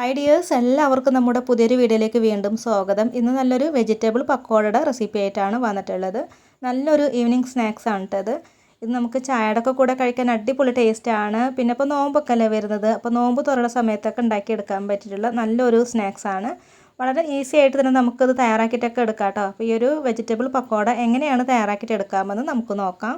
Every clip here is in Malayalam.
ഹായ് ഡിയേഴ്സ്, എല്ലാവർക്കും നമ്മുടെ പുതിയൊരു വീഡിയോയിലേക്ക് വീണ്ടും സ്വാഗതം. ഇന്ന് നല്ലൊരു വെജിറ്റബിൾ പക്കോടയുടെ റെസിപ്പി ആയിട്ടാണ് വന്നിട്ടുള്ളത്. നല്ലൊരു ഈവനിങ് സ്നാക്സ് ആണ് കേട്ടത്. ഇത് നമുക്ക് ചായയുടെ ഒക്കെ കൂടെ കഴിക്കാൻ അടിപൊളി ടേസ്റ്റാണ്. പിന്നെ ഇപ്പോൾ നോമ്പൊക്കെ അല്ലേ വരുന്നത്, അപ്പോൾ നോമ്പ് തുറന്ന സമയത്തൊക്കെ ഉണ്ടാക്കിയെടുക്കാൻ പറ്റിയിട്ടുള്ള നല്ലൊരു സ്നാക്സ് ആണ്. വളരെ ഈസി ആയിട്ട് തന്നെ നമുക്കത് തയ്യാറാക്കിയിട്ടൊക്കെ എടുക്കാം കേട്ടോ. അപ്പോൾ ഈ ഒരു വെജിറ്റബിൾ പക്കോട എങ്ങനെയാണ് തയ്യാറാക്കിയിട്ട് എടുക്കാമെന്ന് നമുക്ക് നോക്കാം.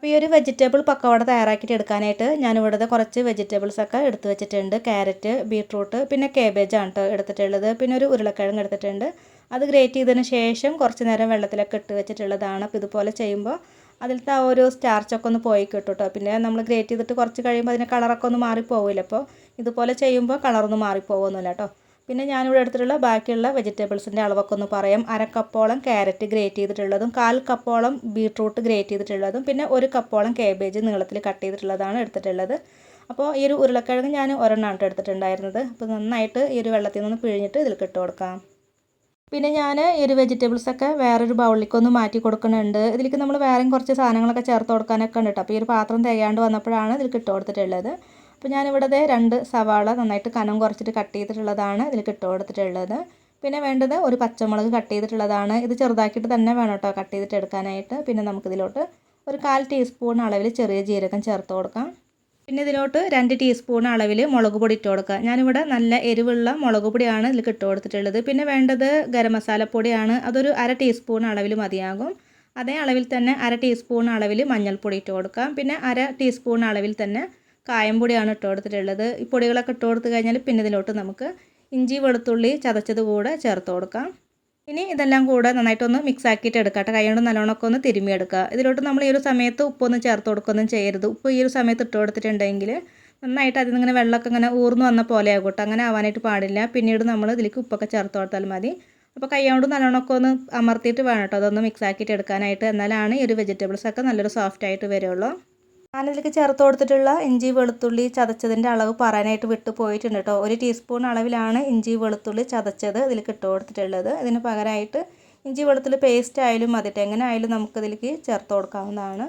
അപ്പോൾ ഈ ഒരു വെജിറ്റബിൾ പക്കോട തയ്യാറാക്കിയിട്ട് എടുക്കാനായിട്ട് ഞാനിവിടുത്തെ കുറച്ച് വെജിറ്റബിൾസൊക്കെ എടുത്ത് വെച്ചിട്ടുണ്ട്. ക്യാരറ്റ്, ബീട്രൂട്ട്, പിന്നെ കേബേജാണ് കേട്ടോ എടുത്തിട്ടുള്ളത്. പിന്നെ ഒരു ഉരുളക്കിഴങ്ങ് എടുത്തിട്ടുണ്ട്. അത് ഗ്രേറ്റ് ചെയ്തതിന് ശേഷം കുറച്ച് നേരം വെള്ളത്തിലൊക്കെ ഇട്ട് വെച്ചിട്ടുള്ളതാണ്. അപ്പോൾ ഇതുപോലെ ചെയ്യുമ്പോൾ അതിലത്തെ ആ ഒരു സ്റ്റാർച്ചൊക്കെ ഒന്ന് പോയി കിട്ടും കേട്ടോ. പിന്നെ നമ്മൾ ഗ്രേറ്റ് ചെയ്തിട്ട് കുറച്ച് കഴിയുമ്പോൾ അതിൻ്റെ കളറൊക്കെ ഒന്ന് മാറിപ്പോവില്ല. അപ്പോൾ ഇതുപോലെ ചെയ്യുമ്പോൾ കളറൊന്നും മാറിപ്പോകുന്നില്ല കേട്ടോ. പിന്നെ ഞാനിവിടെ എടുത്തിട്ടുള്ള ബാക്കിയുള്ള വെജിറ്റബിൾസിൻ്റെ അളവൊക്കെ ഒന്ന് പറയാം. അര കപ്പോളം ക്യാരറ്റ് ഗ്രേറ്റ് ചെയ്തിട്ടുള്ളതും 1/4 കപ്പോളം ബീട്രൂട്ട് ഗ്രേറ്റ് ചെയ്തിട്ടുള്ളതും പിന്നെ 1 കപ്പോളം കേബേജ് നീളത്തിൽ കട്ട് ചെയ്തിട്ടുള്ളതാണ് എടുത്തിട്ടുള്ളത്. അപ്പോൾ ഈ ഒരു ഉരുളക്കിഴങ്ങ് ഞാൻ ഒരെണ്ണമാണ് എടുത്തിട്ടുണ്ടായിരുന്നത്. അപ്പോൾ നന്നായിട്ട് ഈ ഒരു വെള്ളത്തിൽ നിന്ന് പിഴിഞ്ഞിട്ട് ഇതിൽ ഇട്ട് കൊടുക്കാം. പിന്നെ ഞാൻ ഈ ഒരു വെജിറ്റബിൾസൊക്കെ വേറൊരു ബൗളിലേക്കൊന്ന് മാറ്റി കൊടുക്കുന്നുണ്ട്. ഇതിലേക്ക് നമ്മൾ വേറെയും കുറച്ച് സാധനങ്ങളൊക്കെ ചേർത്ത് കൊടുക്കാനൊക്കെ ഉണ്ട് കേട്ടോ. അപ്പോൾ ഈ ഒരു പാത്രം തികയാണ്ട് വന്നപ്പോഴാണ് ഇതിലേക്ക് ഇട്ട് കൊടുത്തിട്ടുള്ളത്. അപ്പോൾ ഞാനിവിടെ 2 സവാള നന്നായിട്ട് കനം കുറച്ചിട്ട് കട്ട് ചെയ്തിട്ടുള്ളതാണ് ഇതിലേക്ക് ഇട്ട് കൊടുത്തിട്ടുള്ളത്. പിന്നെ വേണ്ടത് ഒരു പച്ചമുളക് കട്ട് ചെയ്തിട്ടുള്ളതാണ്. ഇത് ചെറുതാക്കിയിട്ട് തന്നെ വേണം കേട്ടോ കട്ട് ചെയ്തിട്ട് എടുക്കാനായിട്ട്. പിന്നെ നമുക്കിതിലോട്ട് ഒരു 1/4 ടീസ്പൂൺ അളവിൽ ചെറിയ ജീരകം ചേർത്ത് കൊടുക്കാം. പിന്നെ ഇതിലോട്ട് 2 ടീസ്പൂൺ അളവിൽ മുളക് പൊടി ഇട്ട് കൊടുക്കുക. ഞാനിവിടെ നല്ല എരിവുള്ള മുളക് പൊടിയാണ് ഇതിലേക്ക് ഇട്ട് കൊടുത്തിട്ടുള്ളത്. പിന്നെ വേണ്ടത് ഗരം മസാലപ്പൊടിയാണ്. അതൊരു 1/2 ടീസ്പൂൺ അളവിൽ മതിയാകും. അതേ അളവിൽ തന്നെ 1/2 ടീസ്പൂൺ അളവിൽ മഞ്ഞൾപ്പൊടി ഇട്ട് കൊടുക്കാം. പിന്നെ 1/2 ടീസ്പൂൺ അളവിൽ തന്നെ കായം പൊടിയാണ് ഇട്ട് കൊടുത്തിട്ടുള്ളത്. ഈ പൊടികളൊക്കെ ഇട്ട് കൊടുത്ത് കഴിഞ്ഞാൽ പിന്നെ ഇതിലോട്ട് നമുക്ക് ഇഞ്ചി വെളുത്തുള്ളി ചതച്ചത് കൂടെ ചേർത്ത് കൊടുക്കാം. ഇനി ഇതെല്ലാം കൂടെ നന്നായിട്ടൊന്ന് മിക്സ് ആക്കിയിട്ട് എടുക്കാം കേട്ടോ. കൈ കൊണ്ട് നല്ലോണമൊക്കെ ഒന്ന് തിരുമ്മിയെടുക്കുക. ഇതിലോട്ട് നമ്മൾ ഈ ഒരു സമയത്ത് ഉപ്പൊന്നും ചേർത്ത് കൊടുക്കുകയൊന്നും ചെയ്യരുത്. ഉപ്പ് ഈ ഒരു സമയത്ത് ഇട്ട് കൊടുത്തിട്ടുണ്ടെങ്കിൽ നന്നായിട്ട് അതിൽ നിന്ന് ഇങ്ങനെ വെള്ളമൊക്കെ ഇങ്ങനെ ഊർന്ന് വന്ന പോലെ ആകും കേട്ടോ. അങ്ങനെ ആവാനായിട്ട് പാടില്ല. പിന്നീട് നമ്മൾ ഇതിലേക്ക് ഉപ്പൊക്കെ ചേർത്ത് കൊടുത്താൽ മതി. അപ്പോൾ കൈ കൊണ്ട് നല്ലോണമൊക്കെ ഒന്ന് അമർത്തിയിട്ട് വേണം കേട്ടോ അതൊന്ന് മിക്സ് ആക്കിയിട്ട് എടുക്കാനായിട്ട്. എന്നാലാണ് ഈ ഒരു വെജിറ്റബിൾസൊക്കെ നല്ലൊരു സോഫ്റ്റ് ആയിട്ട് വരുള്ളൂ. ഞാനിതിലേക്ക് ചേർത്ത് കൊടുത്തിട്ടുള്ള ഇഞ്ചി വെളുത്തുള്ളി ചതച്ചതിൻ്റെ അളവ് പറയാനായിട്ട് വിട്ടു പോയിട്ടുണ്ട് കേട്ടോ. 1 ടീസ്പൂൺ അളവിലാണ് ഇഞ്ചി വെളുത്തുള്ളി ചതച്ചത് ഇതിലേക്ക് ഇട്ട് കൊടുത്തിട്ടുള്ളത്. ഇതിന് പകരമായിട്ട് ഇഞ്ചി വെളുത്തുള്ളി പേസ്റ്റ് ആയാലും മതിട്ട് എങ്ങനെ ആയാലും നമുക്കിതിലേക്ക് ചേർത്ത് കൊടുക്കാവുന്നതാണ്.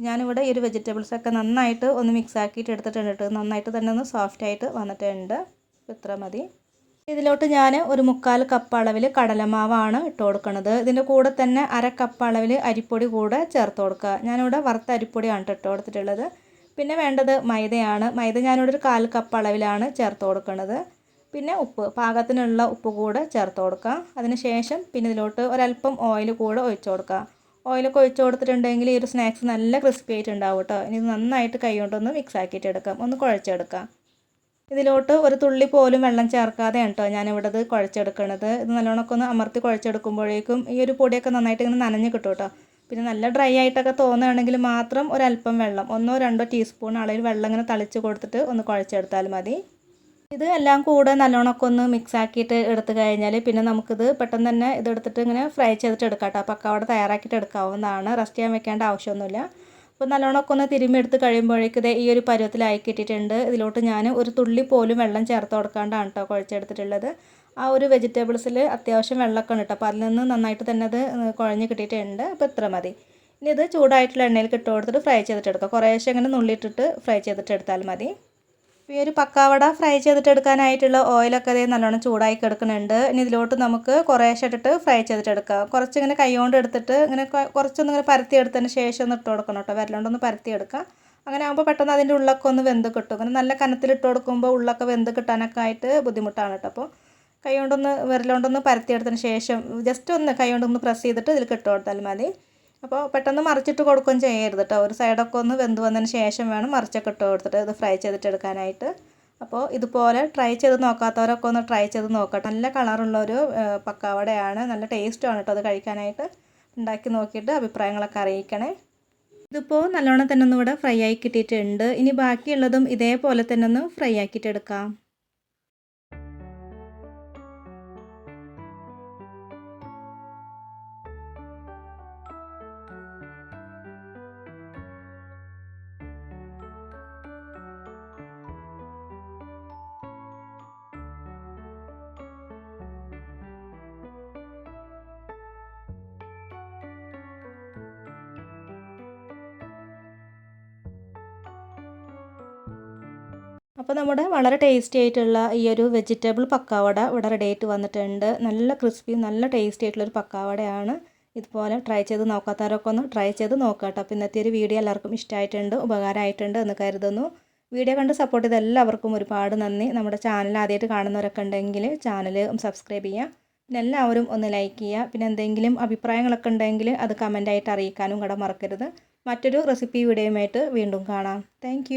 ഞാനിവിടെ ഈ ഒരു വെജിറ്റബിൾസൊക്കെ നന്നായിട്ട് ഒന്ന് മിക്സ് ആക്കിയിട്ട് എടുത്തിട്ടുണ്ട് കേട്ടോ. നന്നായിട്ട് തന്നെ ഒന്ന് സോഫ്റ്റ് ആയിട്ട് വന്നിട്ടുണ്ട്. ഇത്ര മതി. ഇതിലോട്ട് ഞാൻ ഒരു 1/4 കപ്പ് അളവിൽ കടലമാവാണ് ഇട്ട് കൊടുക്കുന്നത്. ഇതിൻ്റെ കൂടെ തന്നെ 1/2 കപ്പ് അളവിൽ അരിപ്പൊടി കൂടെ ചേർത്ത് കൊടുക്കുക. ഞാനിവിടെ വറുത്ത അരിപ്പൊടിയാണ് ഇട്ട് കൊടുത്തിട്ടുള്ളത്. പിന്നെ വേണ്ടത് മൈദയാണ്. മൈദ ഞാനിവിടെ ഒരു 1/4 കപ്പ് അളവിലാണ് ചേർത്ത് കൊടുക്കുന്നത്. പിന്നെ ഉപ്പ്, പാകത്തിനുള്ള ഉപ്പ് കൂടെ ചേർത്ത് കൊടുക്കുക. അതിന് ശേഷം പിന്നെ ഇതിലോട്ട് ഒരല്പം ഓയിൽ കൂടെ ഒഴിച്ച് കൊടുക്കുക. ഓയിലൊക്കെ ഒഴിച്ച് കൊടുത്തിട്ടുണ്ടെങ്കിൽ ഈ ഒരു സ്നാക്സ് നല്ല ക്രിസ്പി ആയിട്ട് ഉണ്ടാവും കേട്ടോ. ഇനി ഇത് നന്നായിട്ട് കൈ കൊണ്ടൊന്ന് മിക്സ് ആക്കിയിട്ട് എടുക്കാം, ഒന്ന് കുഴച്ചെടുക്കാം. ഇതിലോട്ട് ഒരു തുള്ളി പോലും വെള്ളം ചേർക്കാതെയാണ് കേട്ടോ ഞാനിവിടെ ഇത് കുഴച്ചെടുക്കണത്. ഇത് നല്ലോണമൊക്കെ ഒന്ന് അമർത്തി കുഴച്ചെടുക്കുമ്പോഴേക്കും ഈ ഒരു പൊടിയൊക്കെ നന്നായിട്ട് ഇങ്ങനെ നനഞ്ഞ് കിട്ടും കേട്ടോ. പിന്നെ നല്ല ഡ്രൈ ആയിട്ടൊക്കെ തോന്നുകയാണെങ്കിൽ മാത്രം ഒരല്പം വെള്ളം 1-2 ടീസ്പൂൺ അളവിൽ വെള്ളം ഇങ്ങനെ തളിച്ച് കൊടുത്തിട്ട് ഒന്ന് കുഴച്ചെടുത്താൽ മതി. ഇത് എല്ലാം കൂടെ നല്ലോണമൊക്കെ ഒന്ന് മിക്സ് ആക്കിയിട്ട് എടുത്തു കഴിഞ്ഞാൽ പിന്നെ നമുക്കിത് പെട്ടെന്ന് തന്നെ ഇതെടുത്തിട്ട് ഇങ്ങനെ ഫ്രൈ ചെയ്തിട്ട് എടുക്കാം കേട്ടോ. പക്കവട തയ്യാറാക്കിയിട്ട് എടുക്കാവുന്നതാണ്. റെസ്റ്റ് ചെയ്യാൻ വെക്കേണ്ട ആവശ്യമൊന്നുമില്ല. അപ്പോൾ നല്ലോണമൊക്കെ ഒന്ന് തിരുമ്മിയെടുത്ത് കഴിയുമ്പോഴേക്ക് ഇത് ഈ ഒരു പരുവത്തിലായി കിട്ടിയിട്ടുണ്ട്. ഇതിലോട്ട് ഞാൻ ഒരു തുള്ളി പോലും വെള്ളം ചേർത്ത് കൊടുക്കാണ്ടാണ് കേട്ടോ കുഴച്ചെടുത്തിട്ടുള്ളത്. ആ ഒരു വെജിറ്റബിൾസിൽ അത്യാവശ്യം വെള്ളമൊക്കെ ഉണ്ട് കേട്ടോ. അപ്പോൾ അതിൽ നിന്ന് നന്നായിട്ട് തന്നെ അത് കുഴഞ്ഞ് കിട്ടിയിട്ടുണ്ട്. അപ്പോൾ ഇത്ര മതി. ഇനി ഇത് ചൂടായിട്ടുള്ള എണ്ണയിൽ ഇട്ട് കൊടുത്തിട്ട് ഫ്രൈ ചെയ്തിട്ടെടുക്കുക. കുറേശ്ശെ ഇങ്ങനെ നുള്ളിയിട്ടിട്ട് ഫ്രൈ ചെയ്തിട്ടെടുത്താൽ മതി. ഈ ഒരു പക്കാവട ഫ്രൈ ചെയ്തിട്ടെടുക്കാനായിട്ടുള്ള ഓയിലൊക്കെ അതേ നല്ലോണം ചൂടായി കിടക്കുന്നുണ്ട്. ഇനി ഇതിലോട്ട് നമുക്ക് കുറേശ്ശെ ഇട്ടിട്ട് ഫ്രൈ ചെയ്തിട്ടെടുക്കാം. കുറച്ചിങ്ങനെ കൈ കൊണ്ട് എടുത്തിട്ട് ഇങ്ങനെ കുറച്ചൊന്നും ഇങ്ങനെ പരത്തി എടുത്തതിന് ശേഷം ഒന്ന് ഇട്ട് കൊടുക്കണം കേട്ടോ. വിരലുകൊണ്ടൊന്ന് പരത്തിയെടുക്കാം. അങ്ങനെ ആകുമ്പോൾ പെട്ടെന്ന് അതിൻ്റെ ഉള്ളൊക്കെ ഒന്ന് വെന്ത് കിട്ടും. അങ്ങനെ നല്ല കനത്തിലിട്ട് കൊടുക്കുമ്പോൾ ഉള്ളൊക്കെ വെന്ത് കിട്ടാനൊക്കെ ആയിട്ട് ബുദ്ധിമുട്ടാണ് കേട്ടോ. അപ്പോൾ കൈ കൊണ്ടൊന്ന് വിരലുകൊണ്ടൊന്ന് പരത്തിയെടുത്തതിന് ശേഷം ജസ്റ്റ് ഒന്ന് കൈ കൊണ്ടൊന്ന് പ്രസ് ചെയ്തിട്ട് ഇതിലേക്ക് ഇട്ട് കൊടുത്താൽ മതി. അപ്പോൾ പെട്ടെന്ന് മറിച്ചിട്ട് കൊടുക്കുകയും ചെയ്യരുത് കേട്ടോ. ഒരു സൈഡൊക്കെ ഒന്ന് വെന്ത് വന്നതിന് ശേഷം വേണം മറിച്ചൊക്കെ ഇട്ട് കൊടുത്തിട്ട് ഇത് ഫ്രൈ ചെയ്തിട്ടെടുക്കാനായിട്ട്. അപ്പോൾ ഇതുപോലെ ട്രൈ ചെയ്ത് നോക്കാത്തവരൊക്കെ ഒന്ന് ട്രൈ ചെയ്ത് നോക്കട്ടെ. നല്ല കളറുള്ളൊരു പക്കാവടയാണ്. നല്ല ടേസ്റ്റുമാണ് കേട്ടോ അത് കഴിക്കാനായിട്ട്. ഉണ്ടാക്കി നോക്കിയിട്ട് അഭിപ്രായങ്ങളൊക്കെ അറിയിക്കണേ. ഇതിപ്പോൾ നല്ലോണം തന്നെ ഒന്നും ഇവിടെ ഫ്രൈ ആയി കിട്ടിയിട്ടുണ്ട്. ഇനി ബാക്കിയുള്ളതും ഇതേപോലെ തന്നെ ഒന്ന് ഫ്രൈ ആക്കിയിട്ടെടുക്കാം. അപ്പോൾ നമ്മുടെ വളരെ ടേസ്റ്റി ആയിട്ടുള്ള ഈ ഒരു വെജിറ്റബിൾ പക്കാവട ഇവിടെ റെഡി ആയിട്ട് വന്നിട്ടുണ്ട്. നല്ല ക്രിസ്പിയും നല്ല ടേസ്റ്റി ആയിട്ടുള്ളൊരു പക്കാവടയാണ്. ഇതുപോലെ ട്രൈ ചെയ്ത് നോക്കാത്തവരൊക്കെ ഒന്ന് ട്രൈ ചെയ്ത് നോക്കാം കേട്ടോ. അപ്പോൾ ഇന്നത്തെ ഒരു വീഡിയോ എല്ലാവർക്കും ഇഷ്ടമായിട്ടുണ്ട്, ഉപകാരമായിട്ടുണ്ട് എന്ന് കരുതുന്നു. വീഡിയോ കണ്ട് സപ്പോർട്ട് ചെയ്ത എല്ലാവർക്കും ഒരുപാട് നന്ദി. നമ്മുടെ ചാനൽ ആദ്യമായിട്ട് കാണുന്നവരൊക്കെ ഉണ്ടെങ്കിൽ ചാനൽ സബ്സ്ക്രൈബ് ചെയ്യുക. പിന്നെ എല്ലാവരും ഒന്ന് ലൈക്ക് ചെയ്യുക. പിന്നെ എന്തെങ്കിലും അഭിപ്രായങ്ങളൊക്കെ ഉണ്ടെങ്കിൽ അത് കമൻ്റായിട്ട് അറിയിക്കാനും കൂടെ മറക്കരുത്. മറ്റൊരു റെസിപ്പി വീഡിയോയുമായിട്ട് വീണ്ടും കാണാം. താങ്ക്